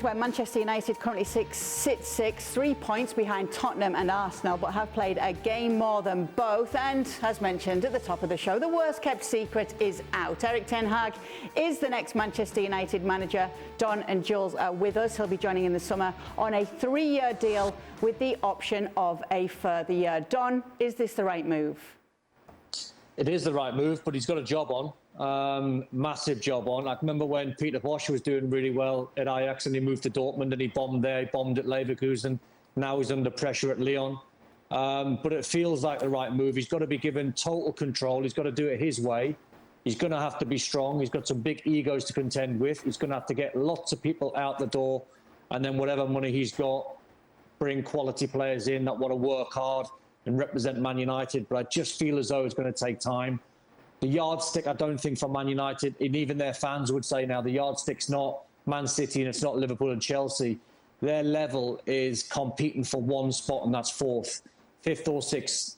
Where Manchester United currently sit 3 points behind Tottenham and Arsenal, but have played a game more than both. And as mentioned at the top of the show, the worst kept secret is out. Erik Ten Hag is the next Manchester United manager. Don and Jules are with us. He'll be joining in the summer on a 3-year deal with the option of a further year. Don, is this the right move? It is the right move, but he's got a job on. Massive job on. I remember when Peter Bosz was doing really well at Ajax and he moved to Dortmund and he bombed there, he bombed at Leverkusen. Now he's under pressure at Lyon. But it feels like the right move. He's got to be given total control. He's got to do it his way. He's going to have to be strong. He's got some big egos to contend with. He's going to have to get lots of people out the door. And then whatever money he's got, bring quality players in that want to work hard and represent Man United. But I just feel as though it's going to take time. The yardstick, I don't think, for Man United, and even their fans would say now, the yardstick's not Man City and it's not Liverpool and Chelsea. Their level is competing for one spot, and that's fourth, fifth or sixth,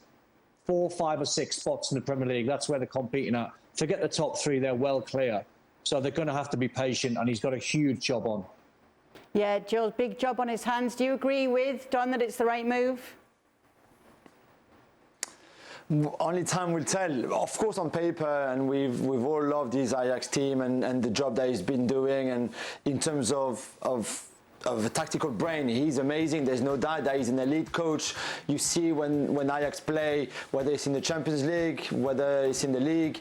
4, 5 or 6 spots in the Premier League. That's where they're competing at. Forget the top 3, they're well clear. So they're going to have to be patient, and he's got a huge job on. Yeah, Jules, big job on his hands. Do you agree with Don that it's the right move? Only time will tell. Of course, on paper, and we've all loved his Ajax team and the job that he's been doing. And in terms of a tactical brain, he's amazing. There's no doubt that he's an elite coach. You see when Ajax play, whether it's in the Champions League, whether it's in the league,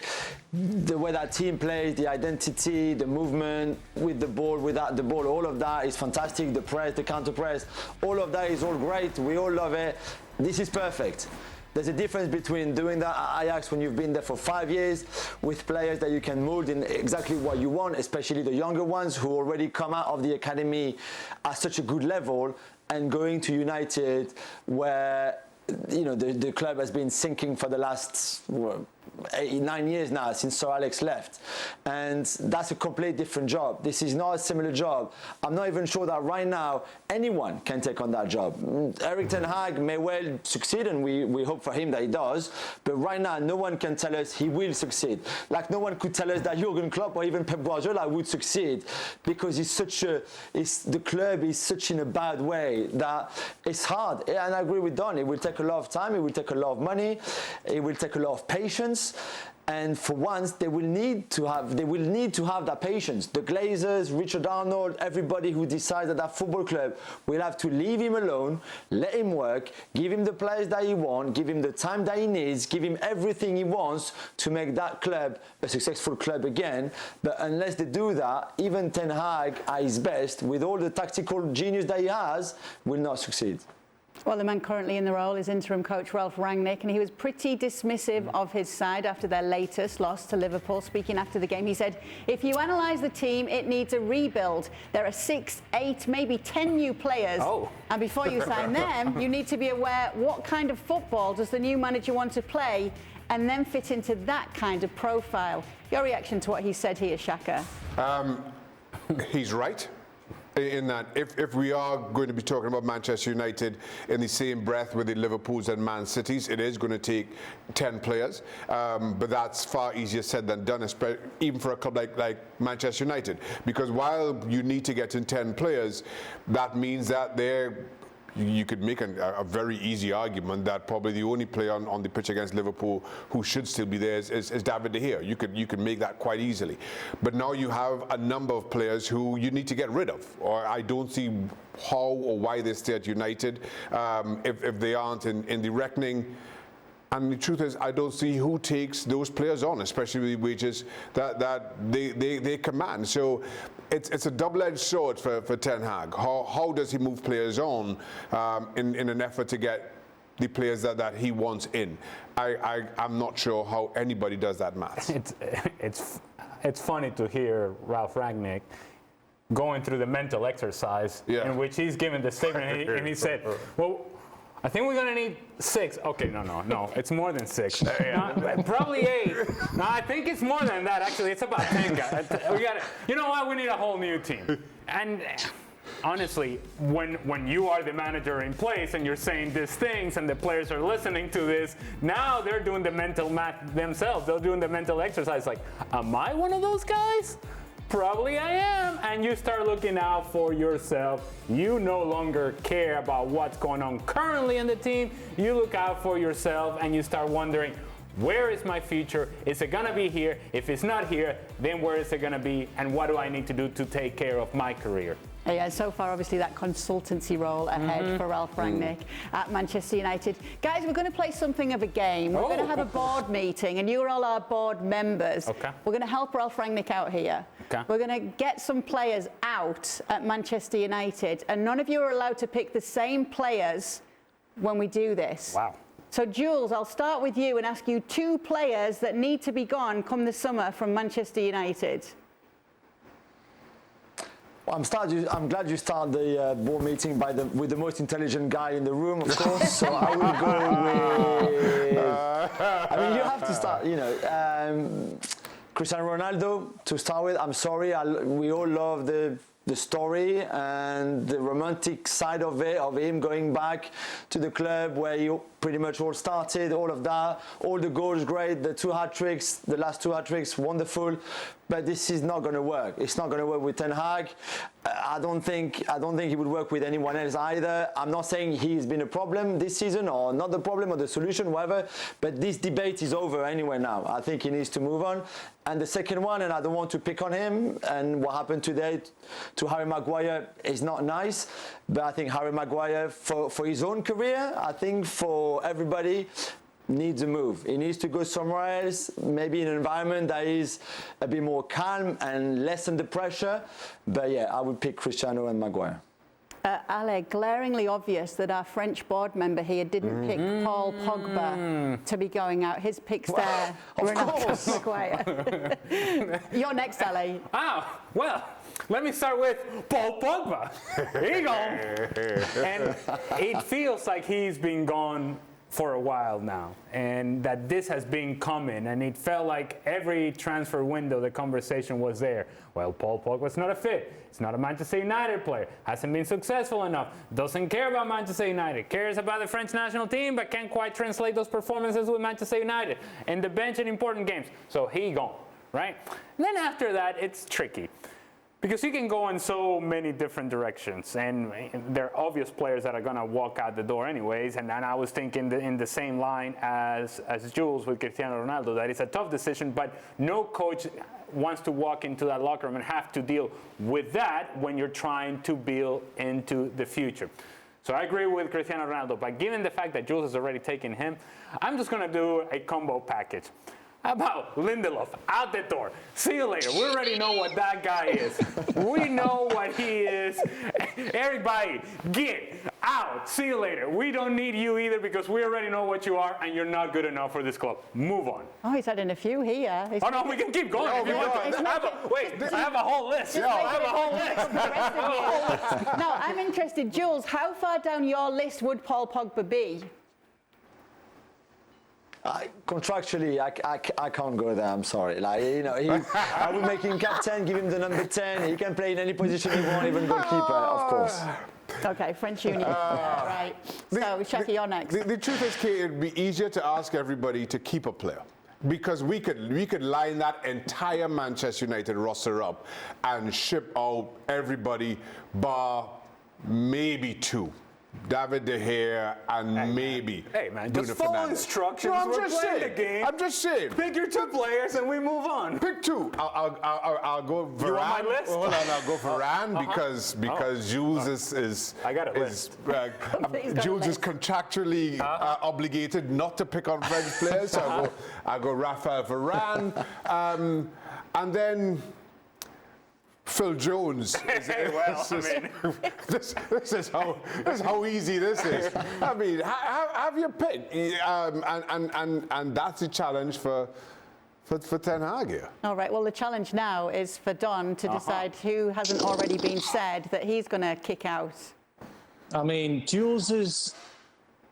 the way that team plays, the identity, the movement with the ball, without the ball, all of that is fantastic. The press, the counter press, all of that is all great. We all love it. This is perfect. There's a difference between doing that at Ajax when you've been there for 5 years with players that you can mold in exactly what you want, especially the younger ones who already come out of the academy at such a good level, and going to United where the club has been sinking for the last 8, 9 years now since Sir Alex left, and that's a completely different job. This is not a similar job. I'm not even sure that right now anyone can take on that job. Erik Ten Hag may well succeed, and we hope for him that he does, but right now no one can tell us he will succeed. Like no one could tell us that Jurgen Klopp or even Pep Guardiola would succeed, because the club is such in a bad way that it's hard. And I agree with Don, it will take a lot of time, it will take a lot of money, it will take a lot of patience. And for once, they will need to have that patience. The Glazers, Richard Arnold, everybody who decides at that football club will have to leave him alone, let him work, give him the players that he wants, give him the time that he needs, give him everything he wants to make that club a successful club again. But unless they do that, even Ten Hag at his best, with all the tactical genius that he has, will not succeed. Well, the man currently in the role is interim coach Ralf Rangnick, and he was pretty dismissive of his side after their latest loss to Liverpool. Speaking after the game, he said, if you analyse the team, it needs a rebuild. There are 6, 8, maybe 10 new players. And before you sign them, you need to be aware what kind of football does the new manager want to play, and then fit into that kind of profile. Your reaction to what he said here, Shaka? He's right. In that, if we are going to be talking about Manchester United in the same breath with the Liverpools and Man Cities, it is going to take 10 players. But that's far easier said than done, even for a club like Manchester United. Because while you need to get in 10 players, that means that you could make a very easy argument that probably the only player on the pitch against Liverpool who should still be there is David De Gea. You could make that quite easily. But now you have a number of players who you need to get rid of, or I don't see how or why they stay at United if they aren't in the reckoning. And the truth is, I don't see who takes those players on, especially with the wages that they command. So it's a double-edged sword for Ten Hag. How does he move players on in an effort to get the players that he wants in? I'm not sure how anybody does that math. It's funny to hear Ralf Rangnick going through the mental exercise in which he's given the statement, and he said, well, I think we're gonna need 6. Okay, no. It's more than 6. Probably 8. No, I think it's more than that. Actually, it's about 10 guys. You know what? We need a whole new team. And honestly, when you are the manager in place and you're saying these things and the players are listening to this, now they're doing the mental math themselves. They're doing the mental exercise. Like, am I one of those guys? Probably I am. And you start looking out for yourself. You no longer care about what's going on currently in the team. You look out for yourself and you start wondering, where is my future? Is it gonna be here? If it's not here, then where is it gonna be? And what do I need to do to take care of my career? Yeah, so far, obviously, that consultancy role ahead for Ralf Rangnick at Manchester United. Guys, we're going to play something of a game. We're going to have a board meeting, and you're all our board members. Okay. We're going to help Ralf Rangnick out here. Okay. We're going to get some players out at Manchester United, and none of you are allowed to pick the same players when we do this. Wow. So, Jules, I'll start with you and ask you 2 players that need to be gone come the summer from Manchester United. Well, I'm glad you start the board meeting with the most intelligent guy in the room, of course. So I will go with. I mean, you have to start. Cristiano Ronaldo to start with. I'm sorry, we all love the story and the romantic side of it, of him going back to the club where he pretty much all started, all of that, all the goals great, the 2 hat-tricks, the last 2 hat-tricks, wonderful. But this is not going to work. It's not going to work with Ten Hag. I don't think he would work with anyone else either. I'm not saying he's been a problem this season or not the problem or the solution, whatever. But this debate is over anyway now. I think he needs to move on. And the second one, and I don't want to pick on him, and what happened today to Harry Maguire is not nice. But I think Harry Maguire, for his own career, I think for everybody, needs a move. He needs to go somewhere else, maybe in an environment that is a bit more calm and less under pressure. But yeah, I would pick Cristiano and Maguire. Ale, glaringly obvious that our French board member here didn't pick Paul Pogba to be going out. His pick's there. Of course. Maguire. You're next, Ale. Oh, well, let me start with Paul Pogba. Here you go. And it feels like he's been gone for a while now, and that this has been coming, and it felt like every transfer window the conversation was there. Well, Paul Pogba's not a fit. It's not a Manchester United player. Hasn't been successful enough. Doesn't care about Manchester United. Cares about the French national team, but can't quite translate those performances with Manchester United and the bench in important games. So he gone, right? And then after that, it's tricky. Because you can go in so many different directions, and there are obvious players that are going to walk out the door anyways. And I was thinking in the same line as Jules with Cristiano Ronaldo, that it's a tough decision, but no coach wants to walk into that locker room and have to deal with that when you're trying to build into the future. So I agree with Cristiano Ronaldo, but given the fact that Jules has already taken him, I'm just going to do a combo package. How about Lindelof out the door? See you later. We already know what that guy is. We know what he is. Erik, get out. See you later. We don't need you either because we already know what you are and you're not good enough for this club. Move on. Oh, he's adding a few here. Oh, no, we can keep going if you want to. I have a whole list. I have a whole list. No, I'm interested. Jules, how far down your list would Paul Pogba be? Contractually, I can't go there. I'm sorry. I would make him captain, give him the number 10. He can play in any position he wants, even goalkeeper, of course. Okay, French Union. Right. So, Shaka, you're next. The truth is, Kate, it'd be easier to ask everybody to keep a player. Because we could line that entire Manchester United roster up and ship out everybody bar maybe 2. David De Gea and maybe. Hey man, just follow instructions. No, We're playing the game. I'm just saying. Pick your 2 players and we move on. Pick 2. I'll go Varane. You want my list? Hold on, I'll go Varane because Jules is I got a list. Jules is contractually obligated not to pick on French players. So I'll go Raphael Varane, and then Phil Jones. This is how easy this is. I mean, have your pick, and that's the challenge for Ten Hag here. All right. Well, the challenge now is for Don to decide who hasn't already been said that he's going to kick out. I mean, Jules has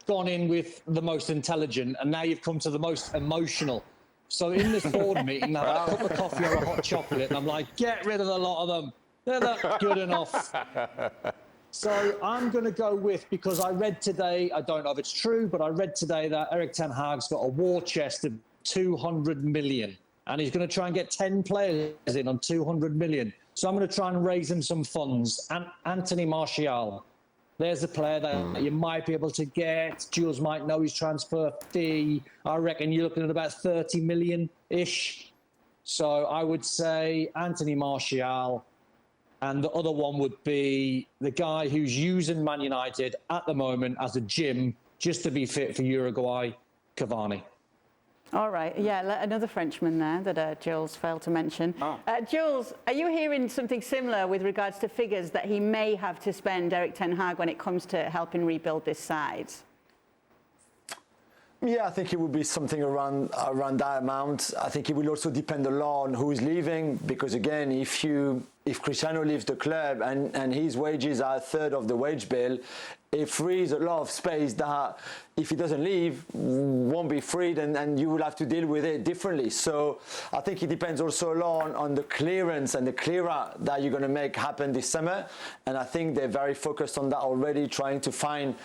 gone in with the most intelligent, and now you've come to the most emotional. So in this board meeting, I had a cup of coffee or a hot chocolate, and I'm like, get rid of a lot of them. They're not good enough. So I'm going to go with, because I read today, I don't know if it's true, but I read today that Erik Ten Hag's got a war chest of 200 million. and he's going to try and get 10 players in on 200 million. So I'm going to try and raise him some funds. And Anthony Martial, there's a player that you might be able to get. Jules might know his transfer fee. I reckon you're looking at about 30 million-ish. So I would say Anthony Martial. And the other one would be the guy who's using Man United at the moment as a gym just to be fit for Uruguay, Cavani. All right, yeah, another Frenchman there that Jules failed to mention. Jules, are you hearing something similar with regards to figures that he may have to spend, Erik ten Hag, when it comes to helping rebuild this side? Yeah, I think it would be something around that amount. I think it will also depend a lot on who is leaving, because again, if Cristiano leaves the club and his wages are a third of the wage bill, it frees a lot of space that if he doesn't leave, won't be freed, and you will have to deal with it differently. So I think it depends also a lot on the clearance and the clear-out that you're going to make happen this summer. And I think they're very focused on that already, trying to find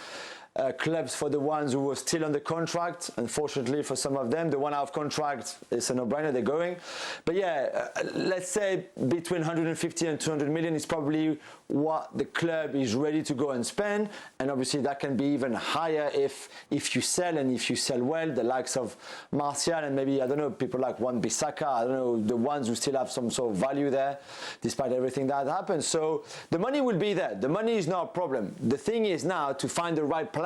clubs for the ones who were still under contract. Unfortunately for some of them, the one out of contract, it's a no-brainer, they're going. But yeah, let's say between 150 and 200 million is probably what the club is ready to go and spend. And obviously that can be even higher if you sell, and if you sell well, the likes of Martial and maybe, I don't know, people like Wan-Bissaka, I don't know, the ones who still have some sort of value there, despite everything that happens. So the money will be there. The money is not a problem. The thing is now to find the right players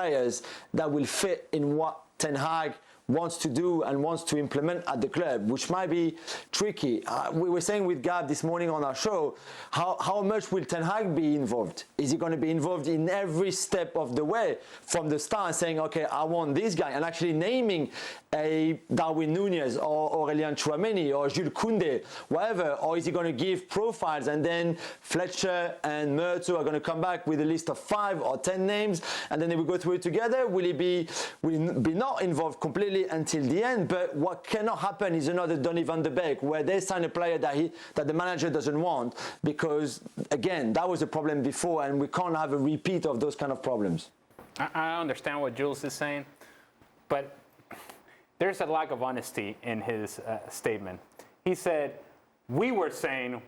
that will fit in what Ten Hag wants to do and wants to implement at the club, which might be tricky. We were saying with Gab this morning on our show, how much will Ten Hag be involved? Is he going to be involved in every step of the way from the start, saying, okay, I want this guy, and actually naming a Darwin Núñez or Aurélien Tchouaméni or Jules Koundé, whatever? Or is he going to give profiles and then Fletcher and Murto are going to come back with a list of 5 or 10 names and then they will go through it together? Will he be not involved completely until the end? But what cannot happen is another Donny van de Beek, where they sign a player that the manager doesn't want, because again, that was a problem before, and we can't have a repeat of those kind of problems. I understand what Jules is saying, but there's a lack of honesty in his statement. He said, we were saying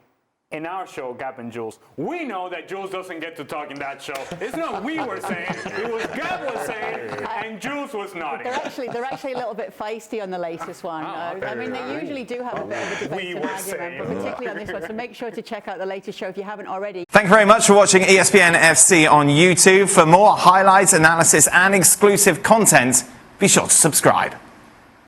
in our show, Gab and Jules, we know that Jules doesn't get to talk in that show. It's not we were saying, it was Gab was saying, and Jules was nodding. They're actually a little bit feisty on the latest one. I mean, they usually do have a bit of a debate and argument, but particularly on this one. So make sure to check out the latest show if you haven't already. Thank you very much for watching ESPN FC on YouTube. For more highlights, analysis, and exclusive content, be sure to subscribe.